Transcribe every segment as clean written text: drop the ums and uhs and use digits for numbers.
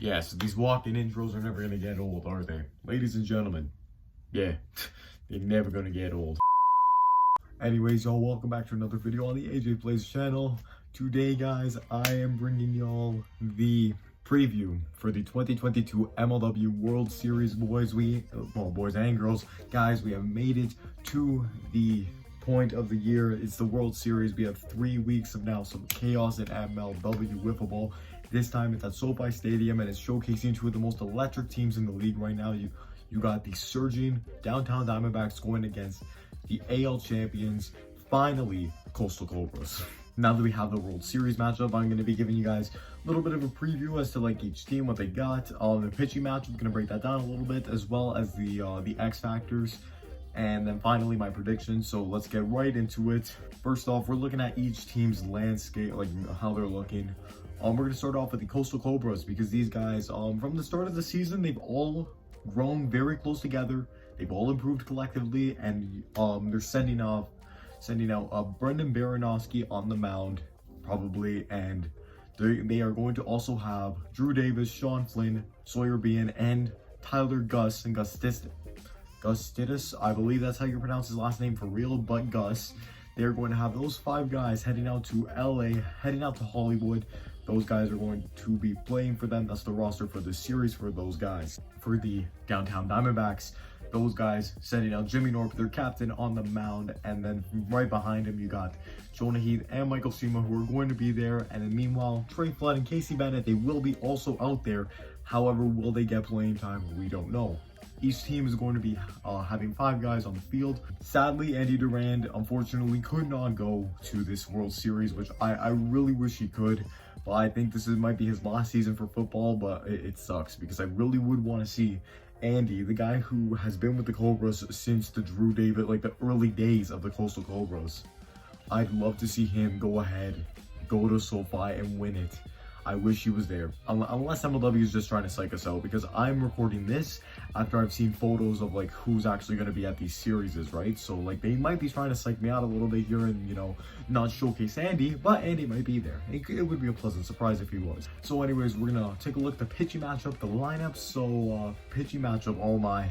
Yeah, so these walk-in intros are never gonna get old, are they? Ladies and gentlemen, yeah, they're never gonna get old. Anyways, y'all, welcome back to another video on the AJ Plaze channel. Today, guys, I am bringing y'all the preview for the 2022 MLW World Series, boys. Boys and girls, guys, we have made it to the point of the year. It's the World Series. We have 3 weeks of now some chaos in MLW wiffle ball. This time it's at SoFi Stadium, and it's showcasing two of the most electric teams in the league right now. You got the surging downtown Diamondbacks going against the AL champions, finally, Coastal Cobras. Now that we have the World Series matchup, I'm going to be giving you guys a little bit of a preview as to like each team, what they got. The pitching matchup, I'm going to break that down a little bit, as well as the X factors, and then finally my predictions. So let's get right into it. First off, we're looking at each team's landscape, like how they're looking. We're going to start off with the Coastal Cobras, because these guys, from the start of the season, they've all grown very close together. They've all improved collectively, and they're sending out Brendan Baranowski on the mound, probably, and they are going to also have Drew Davis, Sean Flynn, Sawyer Bean, and Tyler Gustis. I believe that's how you pronounce his last name for real, but Gus. They're going to have those 5 guys heading out to LA, heading out to Hollywood. Those guys are going to be playing for them. That's the roster for the series for those guys. For the downtown Diamondbacks, those guys sending out Jimmy Norp, their captain, on the mound, and then right behind him you got Jonah Heath and Michael Shima, who are going to be there. And then meanwhile, Trey Flood and Casey Bennett, they will be also out there. However, will they get playing time? We don't know. Each team is going to be having 5 guys on the field. Sadly, Andy Durand unfortunately could not go to this World Series, which I really wish he could. But I think this might be his last season for football, but it sucks, because I really would want to see Andy, the guy who has been with the Cobras since the Drew David, like the early days of the Coastal Cobras. I'd love to see him go ahead, go to SoFi and win it. I wish he was there, unless MLW is just trying to psych us out, because I'm recording this after I've seen photos of like who's actually going to be at these series, right? So like they might be trying to psych me out a little bit here and, you know, not showcase Andy, but Andy might be there. It would be a pleasant surprise if he was. So anyways, we're gonna take a look at the pitching matchup, the lineup. So pitching matchup, oh my.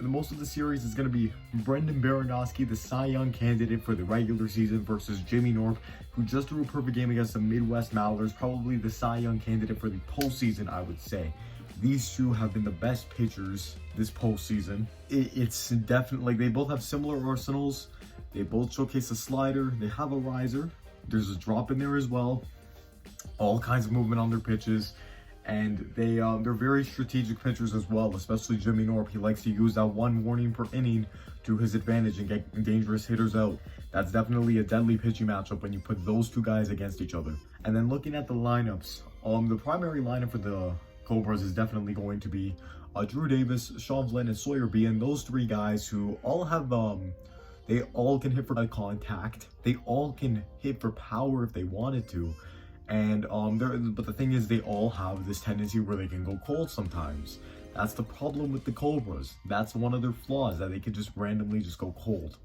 Most of the series is going to be Brendan Baranowski, the Cy Young candidate for the regular season, versus Jimmy Norp, who just threw a perfect game against the Midwest Maulers, probably the Cy Young candidate for the postseason, I would say. These two have been the best pitchers this postseason. It's definitely, like, they both have similar arsenals. They both showcase a slider. They have a riser. There's a drop in there as well. All kinds of movement on their pitches. And they're very strategic pitchers as well, especially Jimmy Norp. He likes to use that 1 warning per inning to his advantage and get dangerous hitters out. That's definitely a deadly pitching matchup when you put those 2 guys against each other. And then looking at the lineups, the primary lineup for the Cobras is definitely going to be Drew Davis, Sean Flynn, and Sawyer Bean. Those 3 guys who all have they all can hit for contact. They all can hit for power if they wanted to. And but the thing is, they all have this tendency where they can go cold sometimes. That's the problem with the Cobras. That's one of their flaws, that they can just randomly just go cold.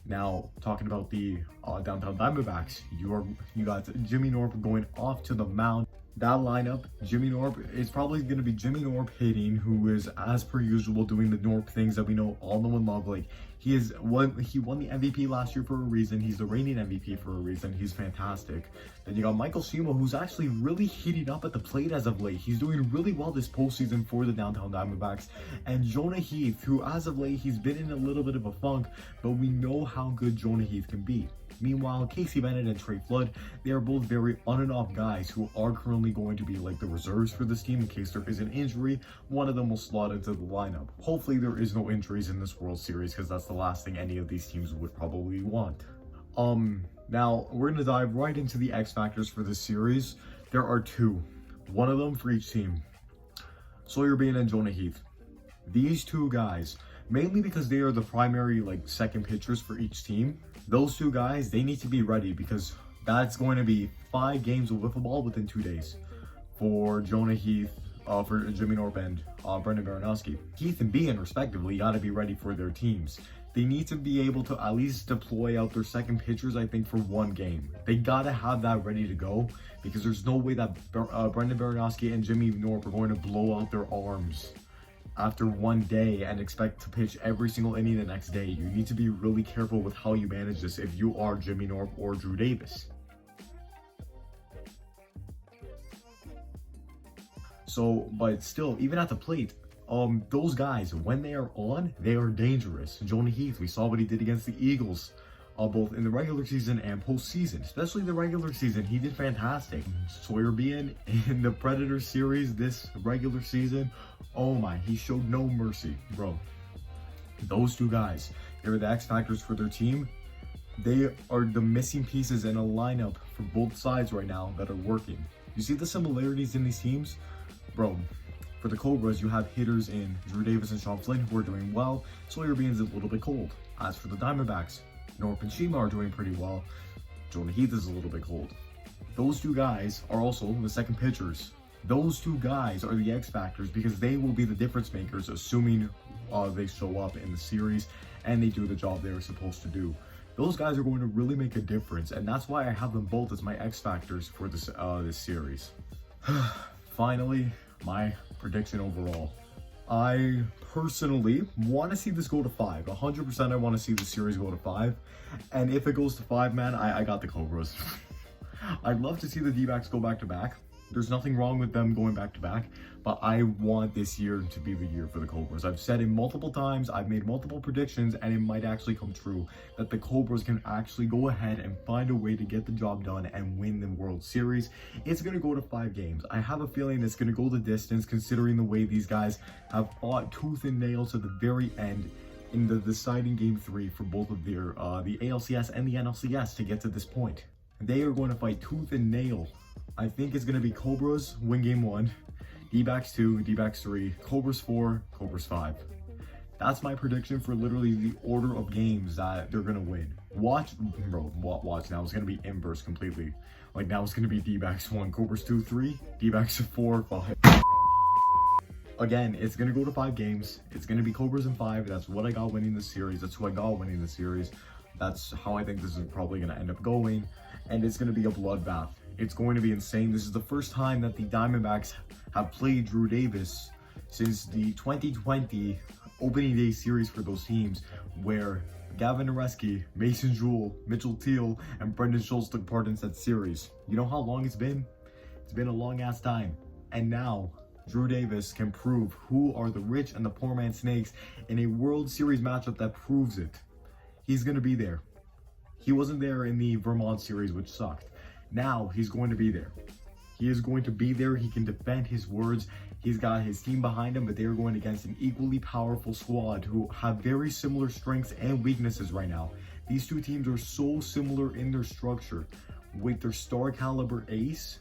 Now, talking about the downtown Diamondbacks, you got Jimmy Norp going off to the mound. That lineup, Jimmy Norp, is probably going to be Jimmy Norp hitting, who is, as per usual, doing the Norp things that we all know and love. Like, he won the MVP last year for a reason. He's the reigning MVP for a reason. He's fantastic. Then you got Michael Shima, who's actually really heating up at the plate as of late. He's doing really well this postseason for the downtown Diamondbacks. And Jonah Heath, who as of late, he's been in a little bit of a funk, but we know how good Jonah Heath can be. Meanwhile, Casey Bennett and Trey Flood, they are both very on and off guys who are currently going to be like the reserves for this team in case there is an injury. One of them will slot into the lineup. Hopefully there is no injuries in this World Series, because that's the last thing any of these teams would probably want. Now we're going to dive right into the X factors for this series. There are 2. One of them for each team. Sawyer Bean and Jonah Heath. These 2 guys, mainly because they are the primary second pitchers for each team. Those 2 guys, they need to be ready, because that's going to be 5 games of wiffle ball within 2 days for Jonah Heath, for Jimmy Norp and Brendan Baranowski. Heath and Bean, respectively, got to be ready for their teams. they need to be able to at least deploy out their second pitchers, I think, for one game. They gotta have that ready to go, because there's no way that Brendan Baranowski and Jimmy Norp are going to blow out their arms after one day and expect to pitch every single inning the next day. You need to be really careful with how you manage this if you are Jimmy Norp or Drew Davis. So, but still, even at the plate, those guys, when they are on, they are dangerous. Jonah Heath, we saw what he did against the Eagles, both in the regular season and postseason. Especially the regular season, he did fantastic. Sawyer Bean in the Predators series this regular season, oh my, he showed no mercy, bro. Those two guys, they're the X factors for their team. They are the missing pieces in a lineup for both sides right now that are working. You see the similarities in these teams? Bro, for the Cobras, you have hitters in Drew Davis and Sean Flynn who are doing well. Sawyer Bean's a little bit cold. As for the Diamondbacks, Norp and Shima are doing pretty well. Jonah Heath is a little bit cold. Those two guys are also the second pitchers. Those two guys are the X factors because they will be the difference makers, assuming they show up in the series and they do the job they were supposed to do. Those guys are going to really make a difference, and that's why I have them both as my X factors for this series. Finally, my prediction overall. I personally want to see this go to 5. 100% I want to see the series go to 5. And if it goes to 5, man, I got the Cobras. I'd love to see the D-backs go back-to-back. There's nothing wrong with them going back-to-back, but I want this year to be the year for the Cobras. I've said it multiple times, I've made multiple predictions, and it might actually come true that the Cobras can actually go ahead and find a way to get the job done and win the World Series. It's going to go to 5 games. I have a feeling it's going to go the distance, considering the way these guys have fought tooth and nail to the very end in the deciding Game 3 for both of their the ALCS and the NLCS to get to this point. They are going to fight tooth and nail. I think it's going to be Cobras win Game 1, D-backs 2, D-backs 3, Cobras 4, Cobras 5. That's my prediction for literally the order of games that they're going to win. Watch, bro, watch. Now it's going to be inverse completely. Like now it's going to be D-backs 1, Cobras 2, 3, D-backs 4, 5. Again, it's going to go to 5 games. It's going to be Cobras in 5. That's what I got winning the series. That's who I got winning the series. That's how I think this is probably going to end up going. And it's going to be a bloodbath. It's going to be insane. This is the first time that the Diamondbacks have played Drew Davis since the 2020 opening day series for those teams, where Gavin Nareski, Mason Jewell, Mitchell Teal, and Brendan Schultz took part in that series. You know how long it's been? It's been a long ass time. And now Drew Davis can prove who are the rich and the poor man snakes in a World Series matchup that proves it. He's going to be there. He wasn't there in the Vermont series, which sucked. Now he's going to be there. He is going to be there. He can defend his words. He's got his team behind him, but they are going against an equally powerful squad who have very similar strengths and weaknesses right now. These two teams are so similar in their structure, with their star caliber ace,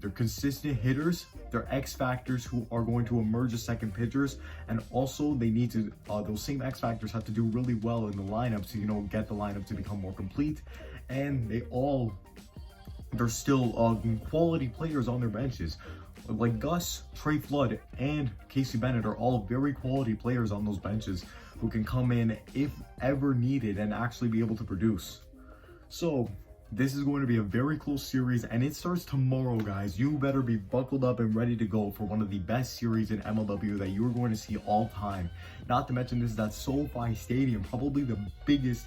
their consistent hitters, their X factors who are going to emerge as second pitchers, and also they need to, those same X factors have to do really well in the lineup to, get the lineup to become more complete. And they're still quality players on their benches. Like Gus, Trey Flood, and Casey Bennett are all very quality players on those benches who can come in if ever needed and actually be able to produce. So this is going to be a very close series, and it starts tomorrow, guys. You better be buckled up and ready to go for one of the best series in MLW that you're going to see all time. Not to mention, this is at SoFi Stadium, probably the biggest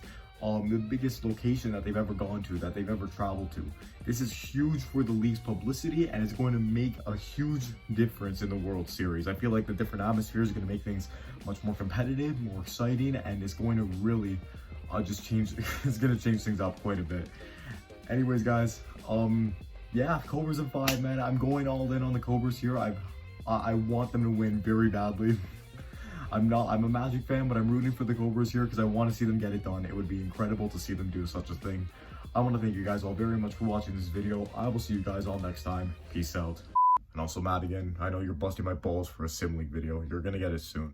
location that they've ever gone to, that they've ever traveled to. This is huge for the league's publicity, and it's going to make a huge difference in the World Series. I feel like the different atmosphere is going to make things much more competitive, more exciting, and it's going to really just change. It's going to change things up quite a bit. Anyways, guys, yeah, Cobras in 5, man. I'm going all in on the Cobras here. I want them to win very badly. I'm a Magic fan, but I'm rooting for the Cobras here because I want to see them get it done. It would be incredible to see them do such a thing. I want to thank you guys all very much for watching this video. I will see you guys all next time. Peace out. And also, Matt, again, I know you're busting my balls for a Sim League video. You're gonna get it soon.